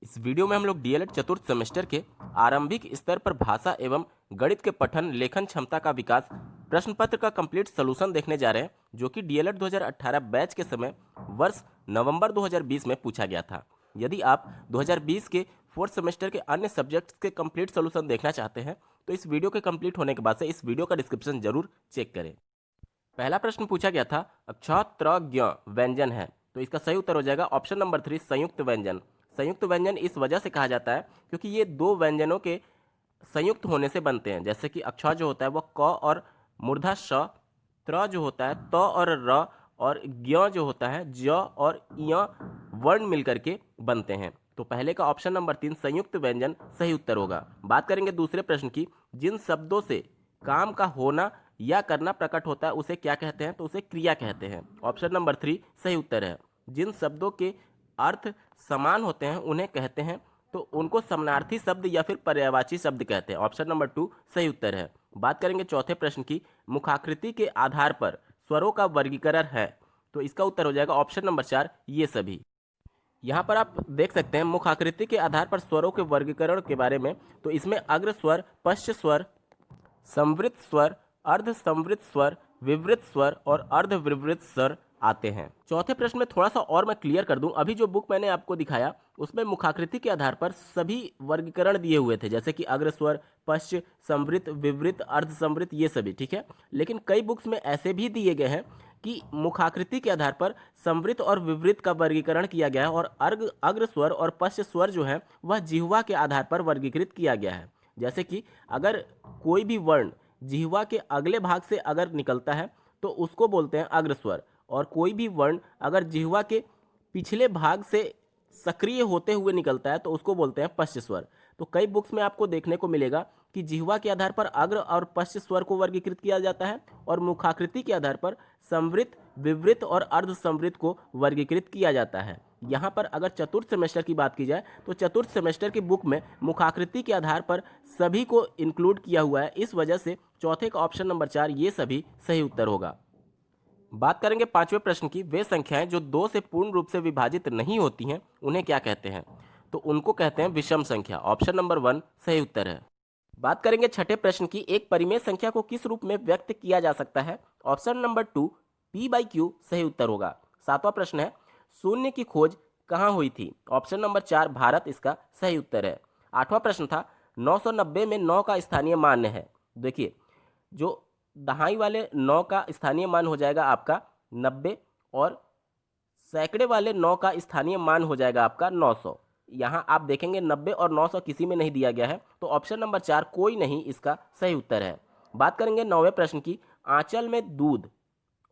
इस वीडियो में हम लोग डीएलएड चतुर्थ सेमेस्टर के आरंभिक स्तर पर भाषा एवं गणित के पठन लेखन क्षमता का विकास प्रश्न पत्र का कंप्लीट सॉल्यूशन देखने जा रहे हैं, जो कि डीएलएड 2018 बैच के समय वर्ष नवंबर 2020 में पूछा गया था। यदि आप 2020 के फोर्थ सेमेस्टर के अन्य सब्जेक्ट्स के कंप्लीट सॉल्यूशन देखना चाहते हैं तो इस वीडियो के कंप्लीट होने के बाद से इस वीडियो का डिस्क्रिप्शन जरूर चेक करें। पहला प्रश्न पूछा गया था क्ष त्र ज्ञ व्यंजन है, तो इसका सही उत्तर हो जाएगा ऑप्शन नंबर 3 संयुक्त व्यंजन। संयुक्त व्यंजन इस वजह से कहा जाता है क्योंकि ये दो व्यंजनों के संयुक्त होने से बनते हैं, जैसे कि अक्ष जो होता है वो क और मूर्धा श, त्र जो होता है त और र, और ज्ञ जो होता है ज और य वर्ण मिलकर के बनते हैं। तो पहले का ऑप्शन नंबर 3 संयुक्त व्यंजन सही उत्तर होगा। बात करेंगे दूसरे प्रश्न की, जिन शब्दों से काम का होना या करना प्रकट होता है उसे क्या कहते हैं, तो उसे क्रिया कहते हैं। ऑप्शन नंबर 3 सही उत्तर है। जिन शब्दों के अर्थ समान होते हैं उन्हें कहते हैं, तो उनको समानार्थी शब्द या फिर पर्यायवाची शब्द कहते हैं। ऑप्शन नंबर 2 सही उत्तर है। बात करेंगे चौथे प्रश्न की, मुखाकृति के आधार पर स्वरों का वर्गीकरण है, तो इसका उत्तर हो जाएगा ऑप्शन नंबर 4 ये सभी। यहाँ पर आप देख सकते हैं मुखाकृति के आधार पर स्वरों के वर्गीकरण के बारे में, तो इसमें अग्र स्वर, पश्च स्वर, संवृत स्वर, अर्ध संवृत स्वर, विवृत स्वर और अर्ध विवृत स्वर आते हैं। चौथे प्रश्न में थोड़ा सा और मैं क्लियर कर दूं, अभी जो बुक मैंने आपको दिखाया उसमें मुखाकृति के आधार पर सभी वर्गीकरण दिए हुए थे, जैसे कि अग्र स्वर, पश्च, संवृत, विवृत, अर्ध संवृत, ये सभी ठीक है। लेकिन कई बुक्स में ऐसे भी दिए गए हैं कि मुखाकृति के आधार पर संवृत और विवृत का वर्गीकरण किया गया है और अग्र स्वर और पश्च स्वर जो है वह जिह्वा के आधार पर वर्गीकृत किया गया है। जैसे कि अगर कोई भी वर्ण जिह्वा के अगले भाग से अगर निकलता है तो उसको बोलते हैं अग्र स्वर, और कोई भी वर्ण अगर जिह्वा के पिछले भाग से सक्रिय होते हुए निकलता है तो उसको बोलते हैं पश्च स्वर। तो कई बुक्स में आपको देखने को मिलेगा कि जिह्वा के आधार पर अग्र और पश्च स्वर को वर्गीकृत किया जाता है और मुखाकृति के आधार पर संवृत, विवृत और अर्ध संवृत को वर्गीकृत किया जाता है। यहाँ पर अगर चतुर्थ सेमेस्टर की बात की जाए तो चतुर्थ सेमेस्टर की बुक में मुखाकृति के आधार पर सभी को इंक्लूड किया हुआ है, इस वजह से चौथे का ऑप्शन नंबर 4 ये सभी सही उत्तर होगा। बात करेंगे पांचवें प्रश्न की, वे संख्याएं जो 2 से पूर्ण रूप से विभाजित नहीं होती हैं उन्हें क्या कहते हैं, तो उनको कहते हैं विषम संख्या। ऑप्शन नंबर 1 सही उत्तर है। बात करेंगे छठे प्रश्न की, एक परिमेय संख्या को किस रूप में व्यक्त किया जा सकता है। ऑप्शन नंबर 2 p/q सही उत्तर होगा। सातवां प्रश्न है, शून्य की खोज कहाँ हुई थी। ऑप्शन नंबर 4 भारत इसका सही उत्तर है। आठवां प्रश्न था 990 में 9 का स्थानीय मान है। देखिए जो दहाई वाले 9 का स्थानीय मान हो जाएगा आपका 90 और सैकड़े वाले 9 का स्थानीय मान हो जाएगा आपका 900। यहाँ आप देखेंगे 90 और 900 किसी में नहीं दिया गया है, तो ऑप्शन नंबर 4 कोई नहीं इसका सही उत्तर है। बात करेंगे 9वें प्रश्न की, आंचल में दूध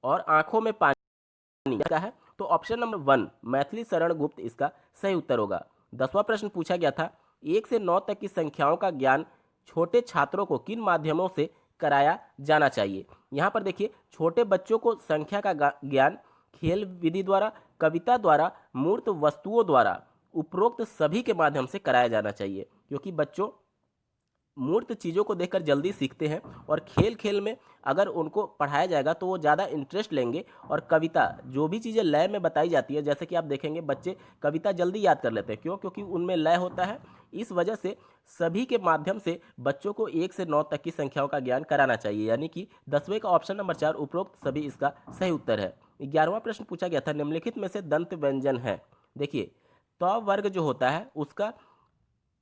और आंखों में पानी का है, तो ऑप्शन नंबर 1 मैथिली शरण गुप्त इसका सही उत्तर होगा। 10वां प्रश्न पूछा गया था, 1 से 9 तक की संख्याओं का ज्ञान छोटे छात्रों को किन माध्यमों से कराया जाना चाहिए। यहाँ पर देखिए छोटे बच्चों को संख्या का ज्ञान खेल विधि द्वारा, कविता द्वारा, मूर्त वस्तुओं द्वारा, उपरोक्त सभी के माध्यम से कराया जाना चाहिए, क्योंकि बच्चों मूर्त चीज़ों को देखकर जल्दी सीखते हैं और खेल खेल में अगर उनको पढ़ाया जाएगा तो वो ज़्यादा इंटरेस्ट लेंगे। और कविता जो भी चीज़ें लय में बताई जाती है, जैसे कि आप देखेंगे बच्चे कविता जल्दी याद कर लेते हैं, क्यों, क्योंकि उनमें लय होता है। इस वजह से सभी के माध्यम से बच्चों को 1 से 9 तक की संख्याओं का ज्ञान कराना चाहिए, यानी कि 10वें का ऑप्शन नंबर 4 उपरोक्त सभी इसका सही उत्तर है। 11वां प्रश्न पूछा गया था, निम्नलिखित में से दंत व्यंजन है। देखिए त वर्ग जो होता है उसका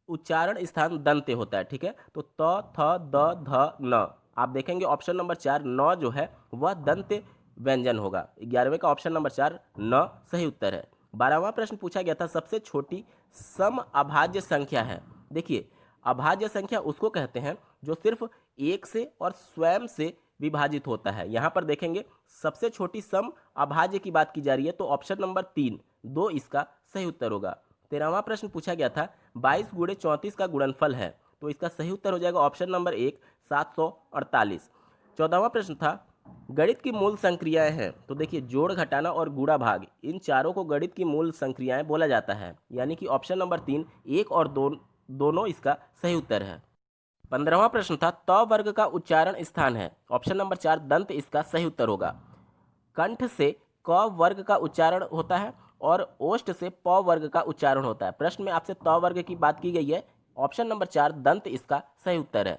उच्चारण स्थान दंते होता है, ठीक है। तो त, थ, द, ध, न, आप देखेंगे ऑप्शन नंबर 4 न जो है वह दंत व्यंजन होगा। 11वें का ऑप्शन नंबर 4 न सही उत्तर है। 12वां प्रश्न पूछा गया था, सबसे छोटी सम अभाज्य संख्या है। देखिए अभाज्य संख्या उसको कहते हैं जो सिर्फ 1 से और स्वयं से विभाजित होता है। यहाँ पर देखेंगे सबसे छोटी सम अभाज्य की बात की जा रही है, तो ऑप्शन नंबर 3 2 इसका सही उत्तर होगा। 13वां प्रश्न पूछा गया था, 22 × 34 का गुणनफल है, तो इसका सही उत्तर हो जाएगा ऑप्शन नंबर 1 748। 14वां प्रश्न था, गणित की मूल संक्रियाएं हैं, तो देखिए जोड़, घटाना और गुणा भाग, इन चारों को गणित की मूल संक्रियाएं बोला जाता है, यानी कि ऑप्शन नंबर 3 1 और 2 दोनों इसका सही उत्तर है। 15वां प्रश्न था, त वर्ग का उच्चारण स्थान है। ऑप्शन नंबर 4 दंत इसका सही उत्तर होगा। कंठ से क वर्ग का उच्चारण होता है और ओष्ठ से प वर्ग का उच्चारण होता है। प्रश्न में आपसे त वर्ग की बात की गई है। ऑप्शन नंबर 4 दंत इसका सही उत्तर है।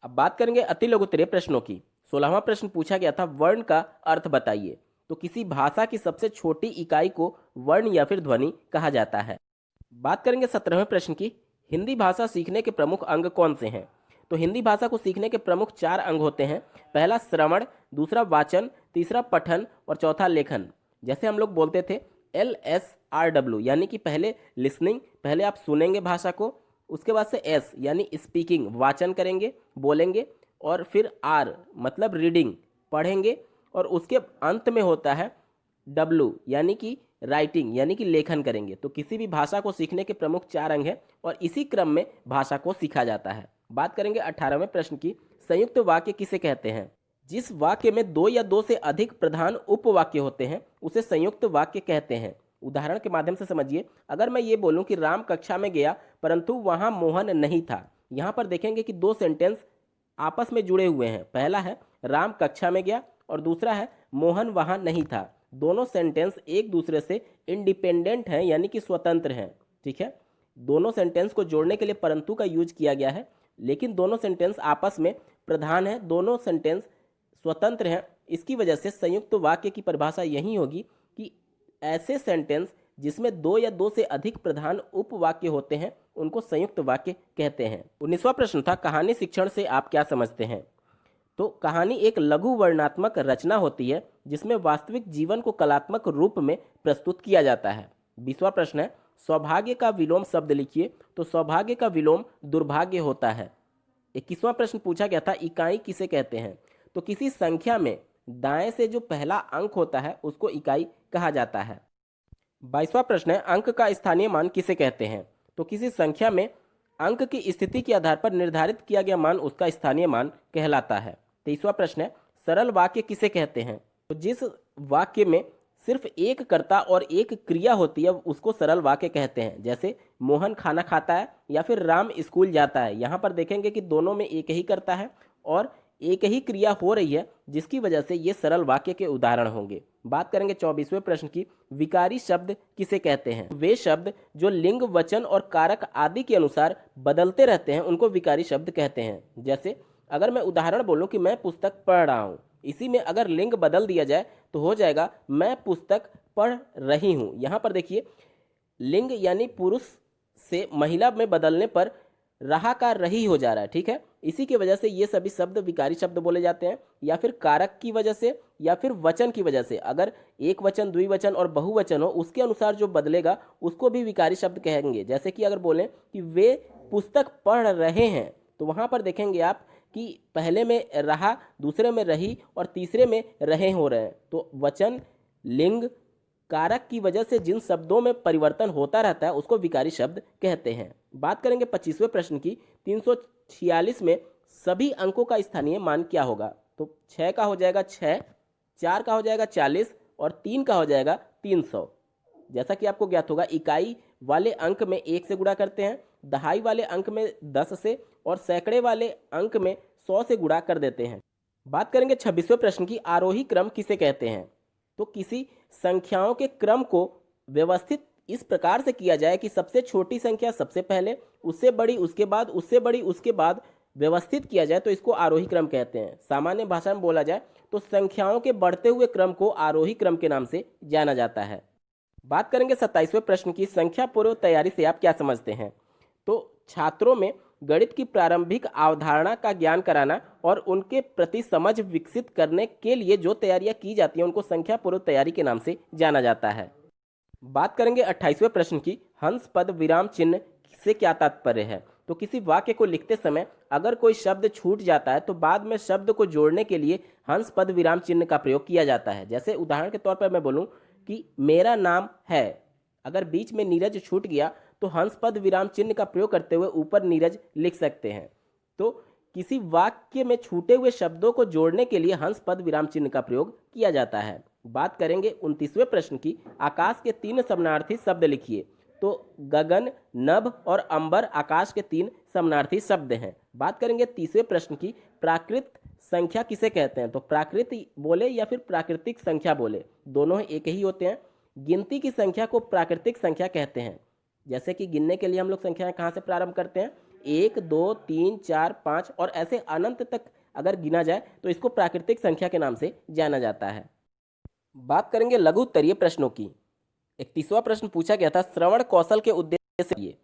अब बात करेंगे अति लघुत्तरीय प्रश्नों की। 16वां प्रश्न पूछा गया था वर्ण का अर्थ बताइए। तो किसी भाषा की सबसे छोटी इकाई को वर्ण या फिर ध्वनि कहा जाता है। बात करेंगे 17वें प्रश्न की। हिंदी भाषा सीखने के प्रमुख अंग कौन से हैं। तो हिंदी भाषा को सीखने के प्रमुख 4 अंग होते हैं। पहला श्रवण, दूसरा वाचन, तीसरा पठन और चौथा लेखन। जैसे हम लोग बोलते थे LSRW यानी कि पहले लिसनिंग, पहले आप सुनेंगे भाषा को, उसके बाद से S यानी स्पीकिंग, वाचन करेंगे, बोलेंगे, और फिर R मतलब रीडिंग, पढ़ेंगे, और उसके अंत में होता है W यानी कि राइटिंग यानी कि लेखन करेंगे। तो किसी भी भाषा को सीखने के प्रमुख 4 अंग हैं और इसी क्रम में भाषा को सीखा जाता है। बात करेंगे 18वें प्रश्न की। संयुक्त वाक्य किसे कहते हैं। जिस वाक्य में 2 या 2 से अधिक प्रधान उपवाक्य होते हैं उसे संयुक्त वाक्य कहते हैं। उदाहरण के माध्यम से समझिए। अगर मैं ये बोलूं कि राम कक्षा में गया परंतु वहां मोहन नहीं था, यहाँ पर देखेंगे कि 2 सेंटेंस आपस में जुड़े हुए हैं। पहला है राम कक्षा में गया और दूसरा है मोहन वहां नहीं था। दोनों सेंटेंस एक दूसरे से इंडिपेंडेंट हैं यानी कि स्वतंत्र हैं। ठीक है, दोनों सेंटेंस को जोड़ने के लिए परंतु का यूज किया गया है, लेकिन दोनों सेंटेंस आपस में प्रधान है, दोनों सेंटेंस स्वतंत्र हैं। इसकी वजह से संयुक्त वाक्य की परिभाषा यही होगी कि ऐसे सेंटेंस जिसमें 2 या 2 से अधिक प्रधान उपवाक्य होते हैं उनको संयुक्त वाक्य कहते हैं। 19वां प्रश्न था कहानी शिक्षण से आप क्या समझते हैं। तो कहानी एक लघु वर्णनात्मक रचना होती है जिसमें वास्तविक जीवन को कलात्मक रूप में प्रस्तुत किया जाता है। 20वां प्रश्न है सौभाग्य का विलोम शब्द लिखिए। तो सौभाग्य का विलोम दुर्भाग्य होता है। 21वां प्रश्न पूछा गया था इकाई किसे कहते हैं। तो किसी संख्या में दाएं से जो पहला अंक होता है उसको इकाई कहा जाता है। 22वां प्रश्न है अंक का स्थानीय मान किसे कहते हैं। तो किसी संख्या में अंक की स्थिति के आधार पर निर्धारित किया गया मान उसका स्थानीय मान कहलाता है। 23वां प्रश्न है सरल वाक्य किसे कहते हैं। तो जिस वाक्य में सिर्फ एक कर्ता और एक क्रिया होती है उसको सरल वाक्य कहते हैं। जैसे मोहन खाना खाता है या फिर राम स्कूल जाता है। यहाँ पर देखेंगे कि दोनों में एक ही कर्ता है और एक ही क्रिया हो रही है, जिसकी वजह से ये सरल वाक्य के उदाहरण होंगे। बात करेंगे 24वें प्रश्न की विकारी शब्द किसे कहते हैं। वे शब्द जो लिंग, वचन और कारक आदि के अनुसार बदलते रहते हैं उनको विकारी शब्द कहते हैं। जैसे अगर मैं उदाहरण बोलूं कि मैं पुस्तक पढ़ रहा हूं, इसी में अगर लिंग बदल दिया जाए तो हो जाएगा मैं पुस्तक पढ़ रही हूं। यहाँ पर देखिए लिंग यानी पुरुष से महिला में बदलने पर रहा का रही हो जा रहा है। ठीक है, इसी की वजह से ये सभी शब्द विकारी शब्द बोले जाते हैं, या फिर कारक की वजह से या फिर वचन की वजह से। अगर एक वचन, द्विवचन और बहुवचन हो उसके अनुसार जो बदलेगा उसको भी विकारी शब्द कहेंगे। जैसे कि अगर बोलें कि वे पुस्तक पढ़ रहे हैं तो वहाँ पर देखेंगे आप कि पहले में रहा, दूसरे में रही और तीसरे में रहे हो रहे हैं। तो वचन, लिंग, कारक की वजह से जिन शब्दों में परिवर्तन होता रहता है उसको विकारी शब्द कहते हैं। बात करेंगे 25वें प्रश्न की। 346 में सभी अंकों का स्थानीय मान क्या होगा। तो 6 का हो जाएगा 6, 4 का हो जाएगा 40 और 3 का हो जाएगा 300। जैसा कि आपको ज्ञात होगा इकाई वाले अंक में 1 से गुणा करते हैं, दहाई वाले अंक में 10 से और सैकड़े वाले अंक में 100 से गुणा कर देते हैं। बात करेंगे 26वें प्रश्न की आरोही क्रम किसे कहते हैं। तो किसी संख्याओं के क्रम को व्यवस्थित इस प्रकार से किया जाए कि सबसे छोटी संख्या सबसे पहले, उससे बड़ी उसके बाद, उससे बड़ी उसके बाद व्यवस्थित किया जाए तो इसको आरोही क्रम कहते हैं। सामान्य भाषा में बोला जाए तो संख्याओं के बढ़ते हुए क्रम को आरोही क्रम के नाम से जाना जाता है। बात करेंगे 27वें प्रश्न की संख्या पूर्व तैयारी से आप क्या समझते हैं। तो छात्रों में गणित की प्रारंभिक अवधारणा का ज्ञान कराना और उनके प्रति समझ विकसित करने के लिए जो तैयारियां की जाती हैं उनको संख्या पूर्व तैयारी के नाम से जाना जाता है। बात करेंगे 28वें प्रश्न की हंस पद विराम चिन्ह से क्या तात्पर्य है। तो किसी वाक्य को लिखते समय अगर कोई शब्द छूट जाता है तो बाद में शब्द को जोड़ने के लिए हंस पद विराम चिन्ह का प्रयोग किया जाता है। जैसे उदाहरण के तौर पर मैं बोलूं कि मेरा नाम है, अगर बीच में नीरज छूट गया तो हंस पद विराम चिन्ह का प्रयोग करते हुए ऊपर नीरज लिख सकते हैं। तो किसी वाक्य में छूटे हुए शब्दों को जोड़ने के लिए हंस पद विराम चिन्ह का प्रयोग किया जाता है। बात करेंगे 29वें प्रश्न की आकाश के 3 समानार्थी शब्द लिखिए। तो गगन, नभ और अंबर आकाश के 3 समानार्थी शब्द हैं। बात करेंगे 30वें प्रश्न की प्राकृत संख्या किसे कहते हैं। तो प्राकृत बोले या फिर प्राकृतिक संख्या बोले, दोनों एक ही होते हैं। गिनती की संख्या को प्राकृतिक संख्या कहते हैं। जैसे कि गिनने के लिए हम लोग संख्याएं कहाँ से प्रारंभ करते हैं, 1 2 3 4 5 और ऐसे अनंत तक अगर गिना जाए तो इसको प्राकृतिक संख्या के नाम से जाना जाता है। बात करेंगे लघु उत्तरीय प्रश्नों की। 31वां प्रश्न पूछा गया था, श्रवण कौशल के उद्देश्य से ये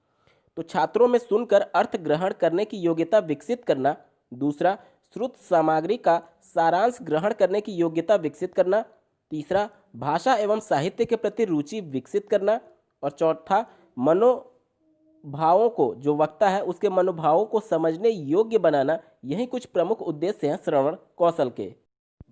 तो छात्रों में सुनकर अर्थ ग्रहण करने की योग्यता विकसित करना, दूसरा श्रुत सामग्री का सारांश ग्रहण करने की योग्यता विकसित करना, तीसरा भाषा एवं साहित्य के प्रति रुचि विकसित करना और चौथा मनोभावों को, जो वक्ता है उसके मनोभावों को समझने योग्य बनाना। यही कुछ प्रमुख उद्देश्य हैं श्रवण कौशल के।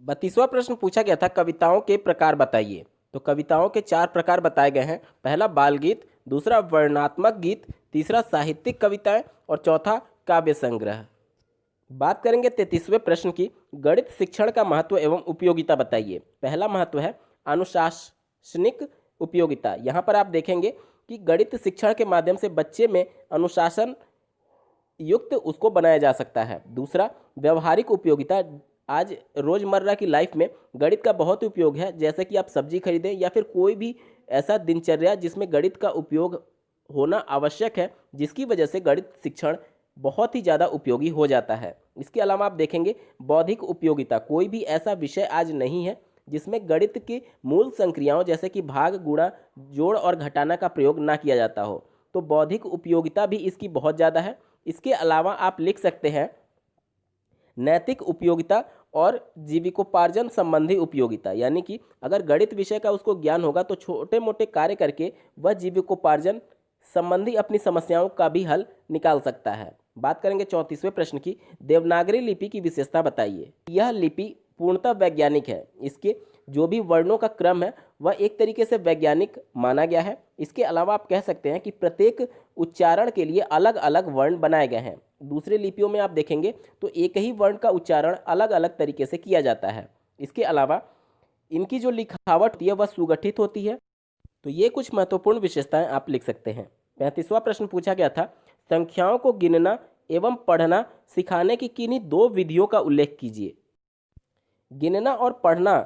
32वां प्रश्न पूछा गया था, कविताओं के प्रकार बताइए। तो कविताओं के 4 प्रकार बताए गए हैं। पहला बाल गीत, दूसरा वर्णनात्मक गीत, तीसरा साहित्यिक कविताएं और चौथा काव्य संग्रह। बात करेंगे 33वें प्रश्न की, गणित शिक्षण का महत्व एवं उपयोगिता बताइए। पहला महत्व है अनुशासनिक उपयोगिता। यहाँ पर आप देखेंगे कि गणित शिक्षण के माध्यम से बच्चे में अनुशासन युक्त उसको बनाया जा सकता है। दूसरा व्यवहारिक उपयोगिता, आज रोजमर्रा की लाइफ में गणित का बहुत उपयोग है। जैसे कि आप सब्जी खरीदें या फिर कोई भी ऐसा दिनचर्या जिसमें गणित का उपयोग होना आवश्यक है, जिसकी वजह से गणित शिक्षण बहुत ही ज़्यादा उपयोगी हो जाता है। इसके अलावा आप देखेंगे बौद्धिक उपयोगिता, कोई भी ऐसा विषय आज नहीं है जिसमें गणित की मूल संक्रियाओं जैसे कि भाग, गुणा, जोड़ और घटाना का प्रयोग ना किया जाता हो, तो बौद्धिक उपयोगिता भी इसकी बहुत ज़्यादा है। इसके अलावा आप लिख सकते हैं नैतिक उपयोगिता और जीविकोपार्जन संबंधी उपयोगिता, यानी कि अगर गणित विषय का उसको ज्ञान होगा तो छोटे मोटे कार्य करके वह जीविकोपार्जन संबंधी अपनी समस्याओं का भी हल निकाल सकता है। बात करेंगे 34वें प्रश्न की, देवनागरी लिपि की विशेषता बताइए। यह लिपि पूर्णतः वैज्ञानिक है। इसके जो भी वर्णों का क्रम है वह एक तरीके से वैज्ञानिक माना गया है। इसके अलावा आप कह सकते हैं कि प्रत्येक उच्चारण के लिए अलग अलग वर्ण बनाए गए हैं। दूसरे लिपियों में आप देखेंगे तो एक ही वर्ण का उच्चारण अलग अलग तरीके से किया जाता है। इसके अलावा इनकी जो लिखावट होती है वह सुगठित होती है। तो ये कुछ महत्वपूर्ण विशेषताएं आप लिख सकते हैं। 35वां प्रश्न पूछा गया था, संख्याओं को गिनना एवं पढ़ना सिखाने की किन्हीं 2 विधियों का उल्लेख कीजिए। गिनना और पढ़ना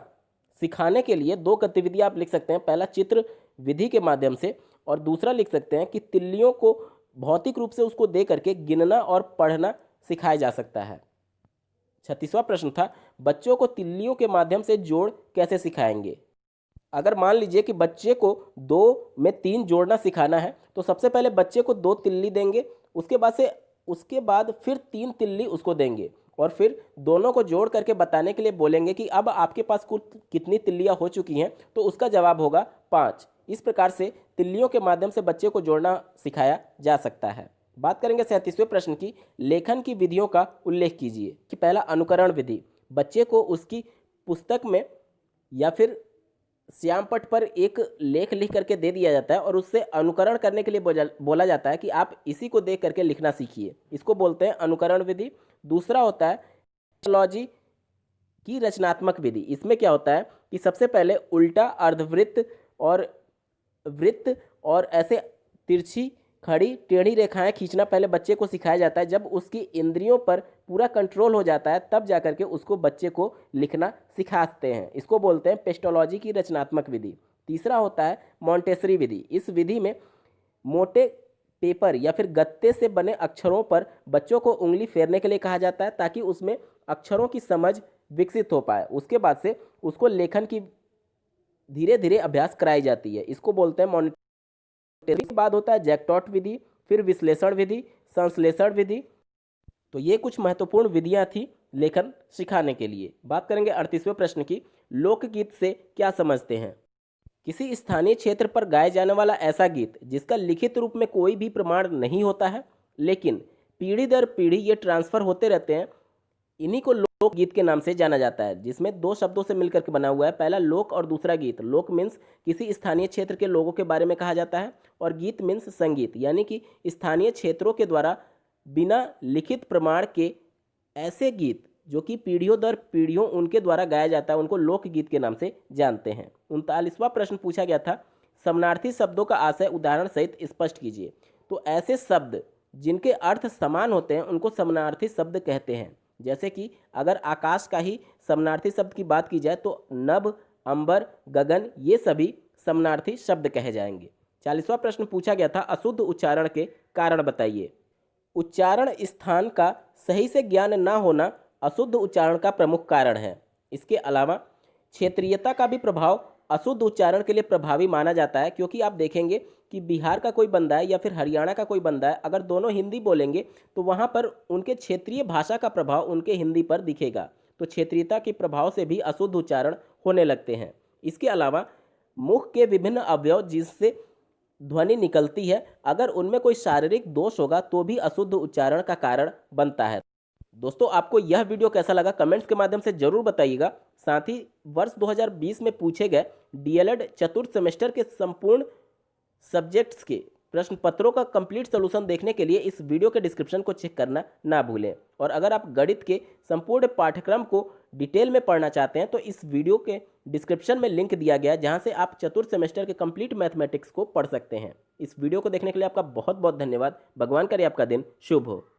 सिखाने के लिए 2 गतिविधि आप लिख सकते हैं। पहला चित्र विधि के माध्यम से और दूसरा लिख सकते हैं कि तिल्लियों को भौतिक रूप से उसको दे करके गिनना और पढ़ना सिखाया जा सकता है। 36वां प्रश्न था, बच्चों को तिल्लियों के माध्यम से जोड़ कैसे सिखाएंगे। अगर मान लीजिए कि बच्चे को 2 में 3 जोड़ना सिखाना है तो सबसे पहले बच्चे को 2 तिल्ली देंगे, उसके बाद फिर 3 तिल्ली उसको देंगे और फिर दोनों को जोड़ करके बताने के लिए बोलेंगे कि अब आपके पास कुल कितनी तिल्लियाँ हो चुकी हैं, तो उसका जवाब होगा 5। इस प्रकार से तिल्लियों के माध्यम से बच्चे को जोड़ना सिखाया जा सकता है। बात करेंगे 37वें प्रश्न की, लेखन की विधियों का उल्लेख कीजिए। कि पहला अनुकरण विधि, बच्चे को उसकी पुस्तक में या फिर श्याम पट पर एक लेख लिख करके दे दिया जाता है और उससे अनुकरण करने के लिए बोला जाता है कि आप इसी को देख करके लिखना सीखिए। इसको बोलते हैं अनुकरण विधि। दूसरा होता है लॉजी की रचनात्मक विधि। इसमें क्या होता है कि सबसे पहले उल्टा, अर्धवृत्त और वृत्त और ऐसे तिरछी, खड़ी, टेढ़ी रेखाएं खींचना पहले बच्चे को सिखाया जाता है। जब उसकी इंद्रियों पर पूरा कंट्रोल हो जाता है तब जाकर के उसको बच्चे को लिखना सिखाते हैं। इसको बोलते हैं पेस्टोलॉजी की रचनात्मक विधि। तीसरा होता है मॉन्टेसरी विधि। इस विधि में मोटे पेपर या फिर गत्ते से बने अक्षरों पर बच्चों को उंगली फेरने के लिए कहा जाता है ताकि उसमें अक्षरों की समझ विकसित हो पाए। उसके बाद से उसको लेखन की धीरे धीरे अभ्यास कराई जाती है। इसको बोलते हैं मॉन्टेसरी। इसके बाद होता है जैक्टॉट विधि, फिर विश्लेषण विधि, संश्लेषण विधि। तो ये कुछ महत्वपूर्ण विधियां थी लेखन सिखाने के लिए। बात करेंगे 38वें प्रश्न की, लोकगीत से क्या समझते हैं। किसी स्थानीय क्षेत्र पर गाए जाने वाला ऐसा गीत जिसका लिखित रूप में कोई भी प्रमाण नहीं होता है लेकिन पीढ़ी दर पीढ़ी ये ट्रांसफर होते रहते हैं, इन्हीं को लोकगीत के नाम से जाना जाता है। जिसमें 2 शब्दों से मिलकर के बना हुआ है, पहला लोक और दूसरा गीत। लोक मीन्स किसी स्थानीय क्षेत्र के लोगों के बारे में कहा जाता है और गीत मीन्स संगीत, यानी कि स्थानीय क्षेत्रों के द्वारा बिना लिखित प्रमाण के ऐसे गीत जो कि पीढ़ियों दर पीढ़ियों उनके द्वारा गाया जाता है, उनको लोकगीत के नाम से जानते हैं। 39वां प्रश्न पूछा गया था, समानार्थी शब्दों का आशय उदाहरण सहित स्पष्ट कीजिए। तो ऐसे शब्द जिनके अर्थ समान होते हैं उनको समानार्थी शब्द कहते हैं। जैसे कि अगर आकाश का ही समानार्थी शब्द की बात की जाए तो नभ, अंबर, गगन, ये सभी समानार्थी शब्द कहे जाएंगे। 40वां प्रश्न पूछा गया था, अशुद्ध उच्चारण के कारण बताइए। उच्चारण स्थान का सही से ज्ञान न होना अशुद्ध उच्चारण का प्रमुख कारण है। इसके अलावा क्षेत्रीयता का भी प्रभाव अशुद्ध उच्चारण के लिए प्रभावी माना जाता है, क्योंकि आप देखेंगे कि बिहार का कोई बंदा है या फिर हरियाणा का कोई बंदा है, अगर दोनों हिंदी बोलेंगे तो वहाँ पर उनके क्षेत्रीय भाषा का प्रभाव उनके हिंदी पर दिखेगा। तो क्षेत्रीयता के प्रभाव से भी अशुद्ध उच्चारण होने लगते हैं। इसके अलावा मुख के विभिन्न अवयव जिससे ध्वनि निकलती है, अगर उनमें कोई शारीरिक दोष होगा तो भी अशुद्ध उच्चारण का कारण बनता है। दोस्तों, आपको यह वीडियो कैसा लगा कमेंट्स के माध्यम से जरूर बताइएगा। साथ ही वर्ष 2020 में पूछे गए डीएलएड चतुर्थ सेमेस्टर के संपूर्ण सब्जेक्ट्स के प्रश्न पत्रों का कंप्लीट सॉल्यूशन देखने के लिए इस वीडियो के डिस्क्रिप्शन को चेक करना ना भूलें। और अगर आप गणित के संपूर्ण पाठ्यक्रम को डिटेल में पढ़ना चाहते हैं तो इस वीडियो के डिस्क्रिप्शन में लिंक दिया गया है, जहां से आप चतुर्थ सेमेस्टर के कंप्लीट मैथमेटिक्स को पढ़ सकते हैं। इस वीडियो को देखने के लिए आपका बहुत बहुत धन्यवाद। भगवान करे आपका दिन शुभ हो।